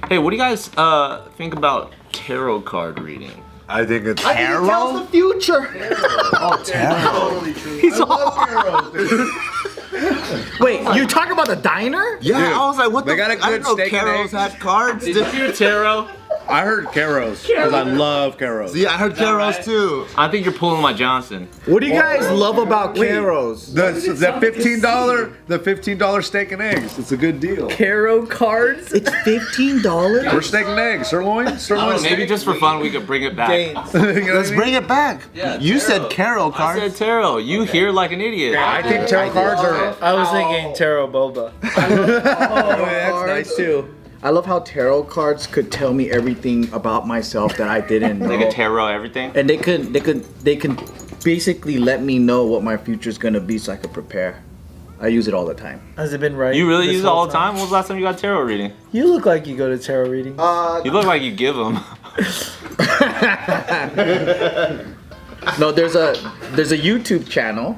Hey, what do you guys think about tarot card reading? I think it's I think it tells the future. Oh, tarot. Totally true. He's I love tarot, dude. Wait, you talking about the diner? Yeah, Dude, I was like, what they the? got a I didn't know good steak and Carols eggs. had cards. Did you hear tarot? I heard Caros because I love Caros. Yeah, I heard Carols too. I think you're pulling my Johnson. What do you guys love about Wait. Caros? The $15 steak and eggs. It's a good deal. Tarot cards? It's $15. For steak and eggs, sirloin, I sirloin. don't know, maybe just for fun we could bring it back. Gains. You know what Let's I mean? bring it back. Yeah, You tarot. said Carol I cards. said tarot. You hear like an idiot. I think tarot cards are. I was thinking tarot boba. That's nice too. I love how tarot cards could tell me everything about myself that I didn't know. They can tarot everything. And they can basically let me know what my future's gonna be so I could prepare. I use it all the time. Has it been right? You really this use it whole all the time? When was the last time you got tarot reading? You look like you go to tarot readings. You look like you give them. No, there's a YouTube channel,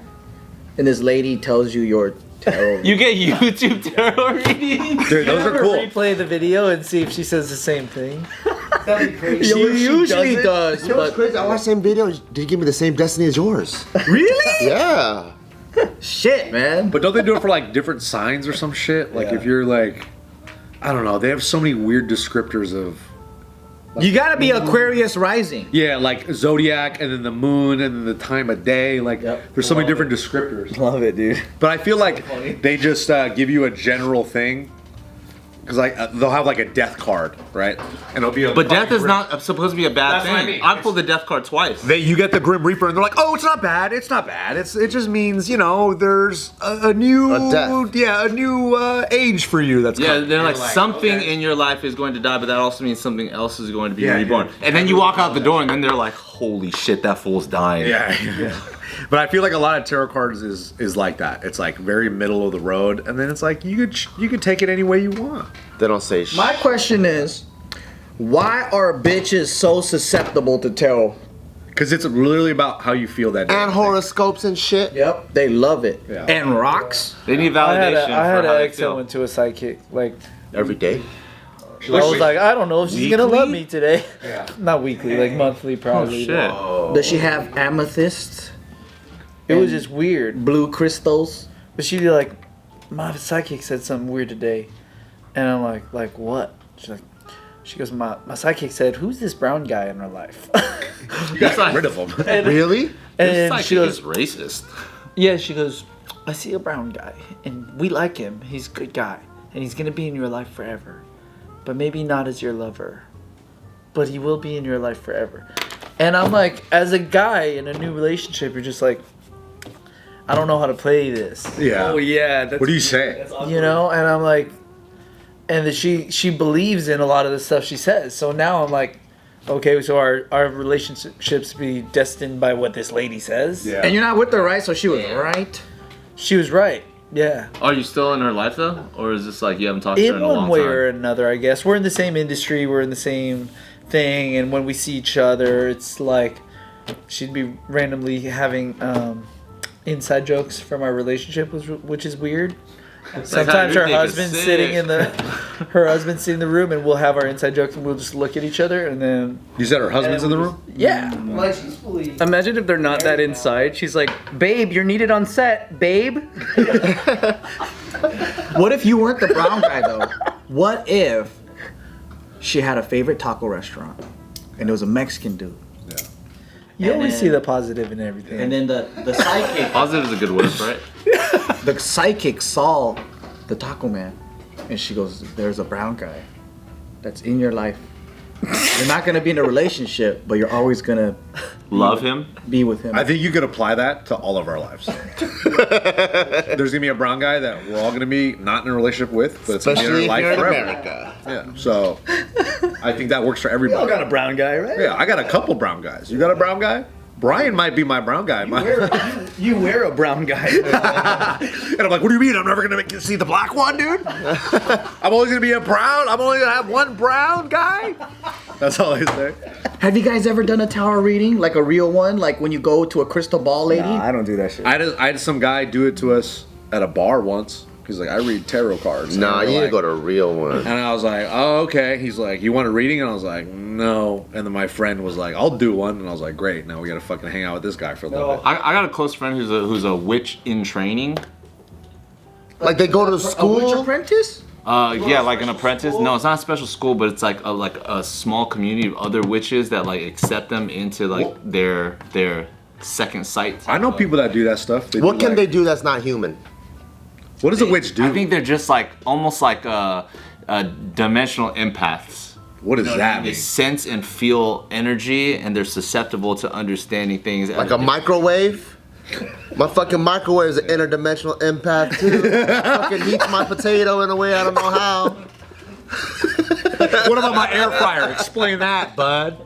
and this lady tells you your tarot. You get YouTube tarot readings? Dude, those are Ever cool. Replay the video and see if she says the same thing. She usually does, You know what's but crazy? I watched the same video. Did you give me the same destiny as yours? really? Yeah. Shit, man. But don't they do it for like different signs or some shit? Like if you're like, I don't know. They have so many weird descriptors of. You gotta be Aquarius rising. Yeah, like zodiac and then the moon and then the time of day. Like there's so many different descriptors. Love it, dude. But I feel like they just give you a general thing. Because like they'll have like a death card, right? And it'll be a But death is not supposed to be a bad That's thing. what I mean. I pulled the death card twice. You get the Grim Reaper, and they're like, "Oh, it's not bad. It's not bad. It just means there's a new death. a new age for you. That's Yeah, coming." they're like, like, something okay. in your life is going to die, but that also means something else is going to be reborn. And then you walk out the door, and then they're like, "Holy shit, that fool's dying." Yeah. But I feel like a lot of tarot cards is like that. It's like very middle of the road, and then it's like you could take it any way you want. They don't say shit. My question is, why are bitches so susceptible to tarot? Because it's literally about how you feel that day. And horoscopes and shit. Yep, they love it. Yeah. And rocks. They need I validation had for how an they ex that feel. went to a psychic. Like, Every day. I was like, I don't know if she's gonna Weekly? love me today. Not weekly, like monthly Oh, probably. shit. Does she have amethysts? It was just weird. Blue crystals? But she'd be like, my psychic said something weird today. And I'm like what? She goes, my psychic said, who's this brown guy in her life? You got rid of them. Really? This And she psychic goes, is racist. yeah, she goes, I see a brown guy, and we like him. He's a good guy, and he's gonna be in your life forever. But maybe not as your lover. But he will be in your life forever. And I'm like, as a guy in a new relationship, you're just like, I don't know how to play this. Yeah. Oh yeah. What do you say? You know, and I'm like, and she believes in a lot of the stuff she says. So now I'm like, okay, so our relationships be destined by what this lady says. Yeah. And you're not with her, right? So she was right. She was right. Yeah. Are you still in her life though, or is this like you haven't talked to her In in a one long way time? or another, I guess. We're in the same industry. We're in the same thing, and when we see each other, it's like she'd be randomly having inside jokes from our relationship, which is weird. Sometimes her husband's sitting in the in the room, and we'll have our inside jokes, and we'll just look at each other, and then You said her husband's in the room? yeah. Imagine if they're not that inside. She's like, babe, you're needed on set, babe. What if you weren't the brown guy, though? What if she had a favorite taco restaurant, and it was a Mexican dude? You And always then- see the positive in everything. And then the psychic, Positive is a good word, right? the psychic saw the taco man, and she goes, "There's a brown guy that's in your life. You're not gonna be in a relationship, but you're always gonna Love him. be with him." I think you could apply that to all of our lives. There's gonna be a brown guy that we're all gonna be not in a relationship with, but it's gonna be in Especially our if you're life in forever. America. Yeah. So I think that works for everybody. a brown guy, right? Yeah, I got a couple brown guys. You got a brown guy? Brian might be my brown guy. You wear a brown guy. And I'm like, what do you mean? I'm never gonna make you see the black one, dude? I'm always gonna be a brown. I'm only gonna have one brown guy. That's all I say. Have you guys ever done a tarot reading, like a real one, like when you go to a crystal ball lady? Nah, I don't do that shit. I had some guy do it to us at a bar once. He's like, I read tarot cards. Nah, And you we're need to like- go to a real one. And I was like, oh, okay. He's like, you want a reading? And I was like, no. And then my friend was like, I'll do one. And I was like, great. Now we gotta fucking hang out with this guy for a little bit. I got a close friend who's a witch in training. Like they go to A witch school. apprentice? Yeah, like an apprentice. No, it's not a special school, but it's like a small community of other witches that like accept them into like their second sight. I know people that do that stuff. They What do, can like- they do that's not human? What does a witch do? I think they're just like almost like dimensional empaths. What does that They mean? sense and feel energy, and they're susceptible to understanding things. Like a microwave? My fucking microwave is an interdimensional empath too. Fucking heats my potato in a way I don't know how. What about my air fryer? Explain that, bud.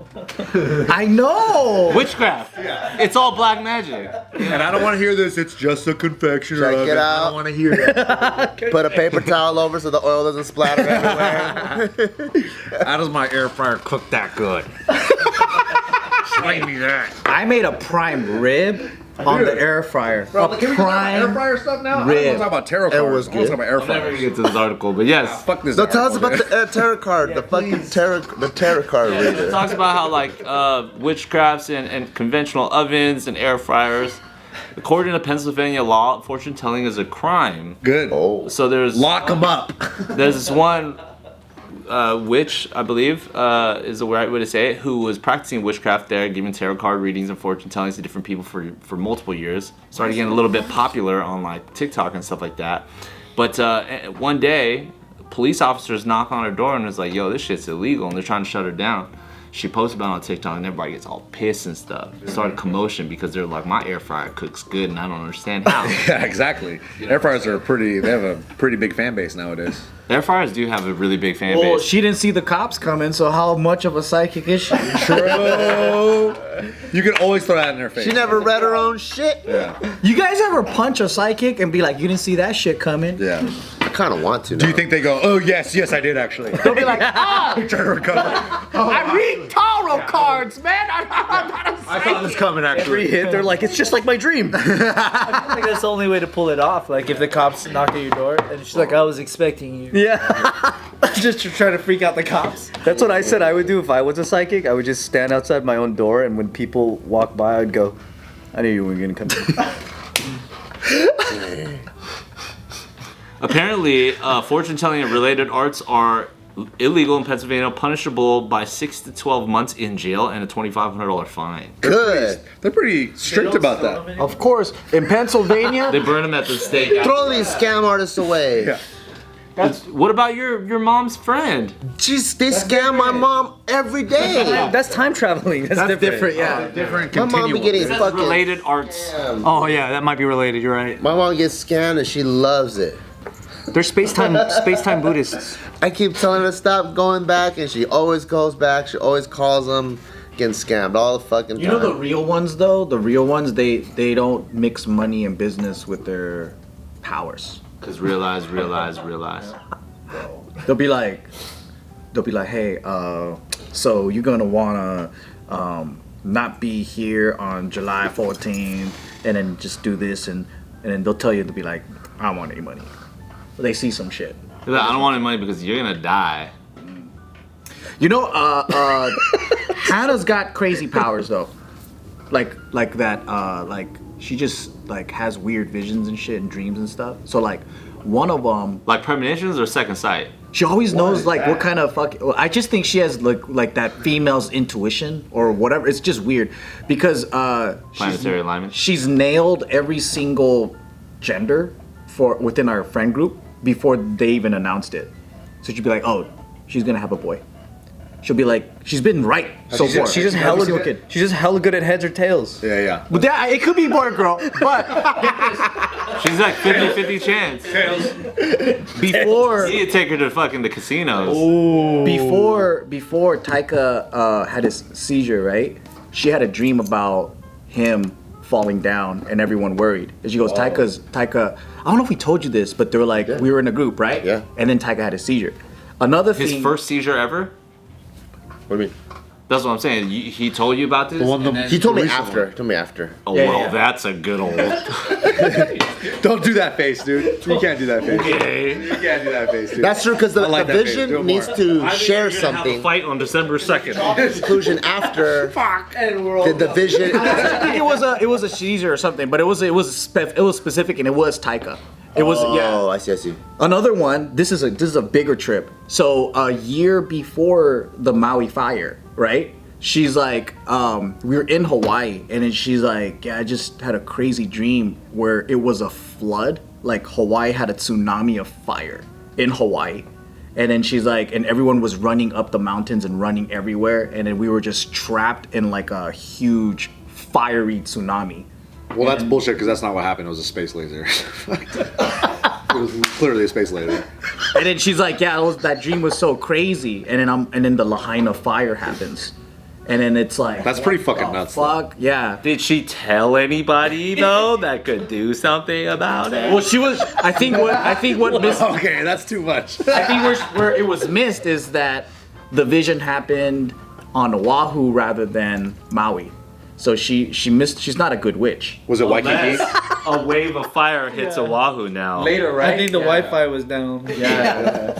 I know. Witchcraft. It's all black magic. And I don't want to hear this. It's just a confectioner. Check of it I out. don't want to hear that. Put a paper towel over so the oil doesn't splatter everywhere. How does my air fryer cook that good? Explain me that. I made a prime rib on the air fryer. Bro, can we talk about air prime fryer stuff now? I don't rib. want to talk about tarot cards. was I want to talk good. about air I'm never gonna fryers. get to this article, but yes. Fuck this. So tell us article, about the tarot card, the fucking tarot card It reader. talks about how like witchcrafts and conventional ovens and air fryers. According to Pennsylvania law, fortune telling is a crime. Good. Oh. So Lock them up. there's this one witch, I believe, is the right way to say it, who was practicing witchcraft there, giving tarot card readings and fortune tellings to different people for multiple years. Started getting a little bit popular on like TikTok and stuff like that. But one day, police officers knock on her door and was like, "Yo, this shit's illegal," and they're trying to shut her down. She posted about it on TikTok and everybody gets all pissed and stuff. It started commotion because they're like, my air fryer cooks good and I don't understand how. Yeah, exactly. Air fryers are they have a pretty big fan base nowadays. Air fryers do have a really big fan Well, base. she didn't see the cops coming, so how much of a psychic is she? Bro, you can always throw that in their face. She never read her own shit. Yeah. You guys ever punch a psychic and be like, you didn't see that shit coming? Yeah. I kind of want to. Do you think they go, oh, yes, I did actually? They'll be like, Try to recover. I read tarot cards, man. I saw this coming, Every actually. hit, they're like, it's just like my dream. I think that's the only way to pull it off. Like if the cops knock at your door and she's like, I was expecting you. Yeah. Just to try to freak out the cops. That's what I said I would do if I was a psychic. I would just stand outside my own door, and when people walk by, I'd go, I knew you were going to come in. Apparently, fortune telling and related arts are illegal in Pennsylvania, punishable by 6 to 12 months in jail and a $2,500 fine. Good. They're pretty strict about that. Of course, in Pennsylvania, They burn them at the stake. Throw these scam artists away. Yeah. What about your mom's friend? Jeez, they scam my mom every day. That's time traveling. That's different. yeah. Different My mom be getting That's fucking. related arts. Oh, yeah, that might be related. You're right. My mom gets scammed and she loves it. They're space-time Buddhists. I keep telling her to stop going back, and she always goes back. She always calls them, getting scammed all the fucking time. You know the real ones though? The real ones, they don't mix money and business with their powers. Because realize. They'll be like, hey, so you're gonna wanna not be here on July 14th, and then just do this, and then they'll tell you to be like, I don't want any money. They see some shit. I don't want any money because you're gonna die. You know, Hannah's got crazy powers though, like that. Like she just like has weird visions and shit and dreams and stuff. So like one of them, Like premonitions or second sight? she always knows like what kind of fuck. I just think she has like that female's intuition or whatever. It's just weird because Planetary alignment. she's nailed every single gender for within our friend group before they even announced it. So she'd be like, oh, she's gonna have a boy. She'll be like, she's been right so far. She's just Every hella single good. She's just hella good at heads or tails. Yeah. But that, it could be boy or girl. But She's like 50-50 chance. before You need to take her to fucking the casinos. before Taika had his seizure, right? She had a dream about him falling down and everyone worried. And she goes, Taika, I don't know if we told you this, but they were like, we were in a group, right? Yeah. And then Taika had a seizure. Another His thing. first seizure ever? What do you mean? That's what I'm saying. He told you about this? one- and then- He told me after. Oh, Yeah, well, yeah. that's a good old... Don't do that face, dude. You can't do that face. Okay. You can't do that face, dude. That's true because the, I like the that face. Do vision it needs more. to share something. fight on December 2nd. Conclusion after the vision. I think it was a Caesar or something, but it was specific and it was Taika. It was Oh, I see. Another one. This is a bigger trip. So a year before the Maui fire, right? She's like, we were in Hawaii, and then she's like, yeah, I just had a crazy dream where it was a flood. Like Hawaii had a tsunami of fire in Hawaii. And then she's like, and everyone was running up the mountains and running everywhere. And then we were just trapped in like a huge fiery tsunami. Well, that's bullshit because that's not what happened. It was a space laser. It was clearly a space laser. And then she's like, yeah, that dream was so crazy. And then the Lahaina fire happens. And then it's like, That's pretty what fucking the nuts. Fuck, yeah. Did she tell anybody, though, that could do something about it? Well, she was. I think what missed. Okay, that's too much. I think where it was missed is that the vision happened on Oahu rather than Maui. So she missed. She's not a good witch. Was it Waikiki? A wave of fire hits Oahu now. Later, right? I think the Wi-Fi was down. Yeah.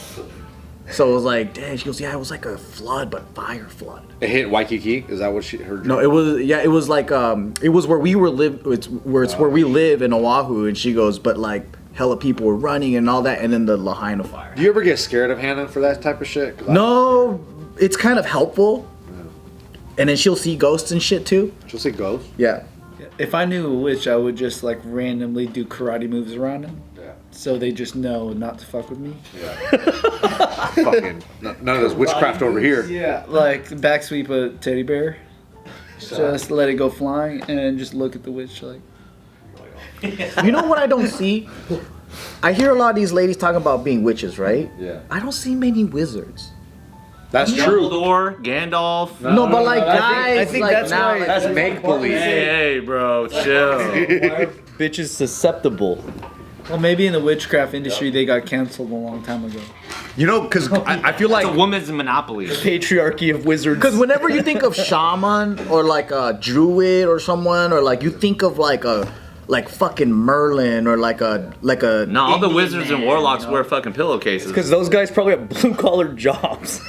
So it was like, damn. She goes, yeah, it was like a flood, but fire flood. It hit Waikiki? Is that what she heard? No, it was. Yeah, it was like it was where we were live. It's where we live in Oahu, and she goes, but like hella people were running and all that, and then the Lahaina fire. Do you ever get scared of Hannah for that type of shit? 'Cause No, it's kind of helpful. And then she'll see ghosts and shit too. She'll say ghosts. Yeah. If I knew a witch, I would just like randomly do karate moves around them. Yeah. So they just know not to fuck with me. Fucking none of this witchcraft over here. Yeah. Like back sweep a teddy bear. Just let it go flying and just look at the witch like. You know what I don't see? I hear a lot of these ladies talking about being witches, right? Yeah. I don't see many wizards. That's true. Dumbledore, Gandalf. No, but like guys, I think like that's now, why- like, That's make believe. Hey, bro, chill. Bitches susceptible. Well, maybe in the witchcraft industry they got canceled a long time ago. You know, because I feel It's like a woman's monopoly. Patriarchy of wizards. because whenever you think of shaman or like a druid or someone, or like you think of like fucking Merlin or like a No, all the Indian wizards and man, warlocks you know? wear fucking pillowcases. Because those guys probably have blue collar jobs.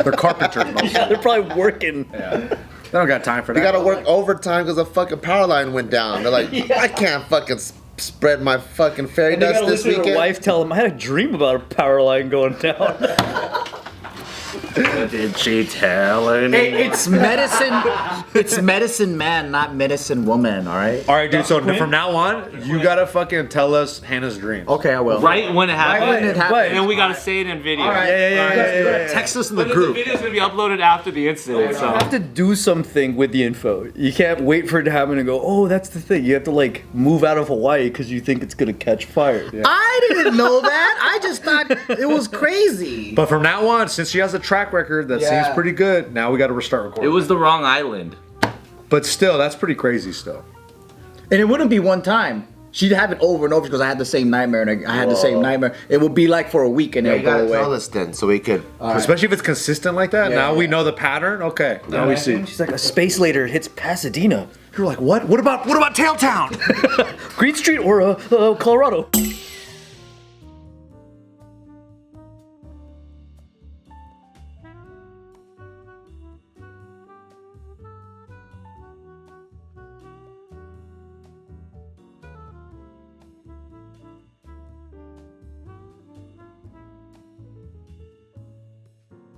they're carpenters. Mostly. Yeah, they're probably working. They don't got time for that. They gotta work overtime because the fucking power line went down. They're like, I can't fucking spread my fucking fairy And they dust gotta this listen to their weekend. wife tell them, I had a dream about a power line going down. Did she tell anyone? Hey, it's medicine. It's medicine man, not medicine woman. All right. All right, dude. So from now on, you gotta fucking tell us Hannah's dreams. Okay, I will. Right when it happened, when it happened. and then we gotta say it in video. Yeah. Text us in the But the group. video's gonna be uploaded after the incident, You so. have to do something with the info. You can't wait for it to happen and go, oh, that's the thing. You have to like move out of Hawaii because you think it's gonna catch fire. I didn't know that. I just thought it was crazy. But from now on, since she has a track record that seems Yeah. pretty good, now we got to restart recording. It was the wrong island. but still, that's pretty crazy. Still, And it wouldn't be one time. She'd have it over and over because I had the same nightmare and I had the same nightmare. It would be like for a week and Yeah, it'll you gotta go tell away. us then so we could. especially if it's consistent like that. Yeah, now we yeah. know the pattern. Okay, now we see. She's like, a space later hits Pasadena. You're like, what? What about Tailtown? Green Street or Colorado.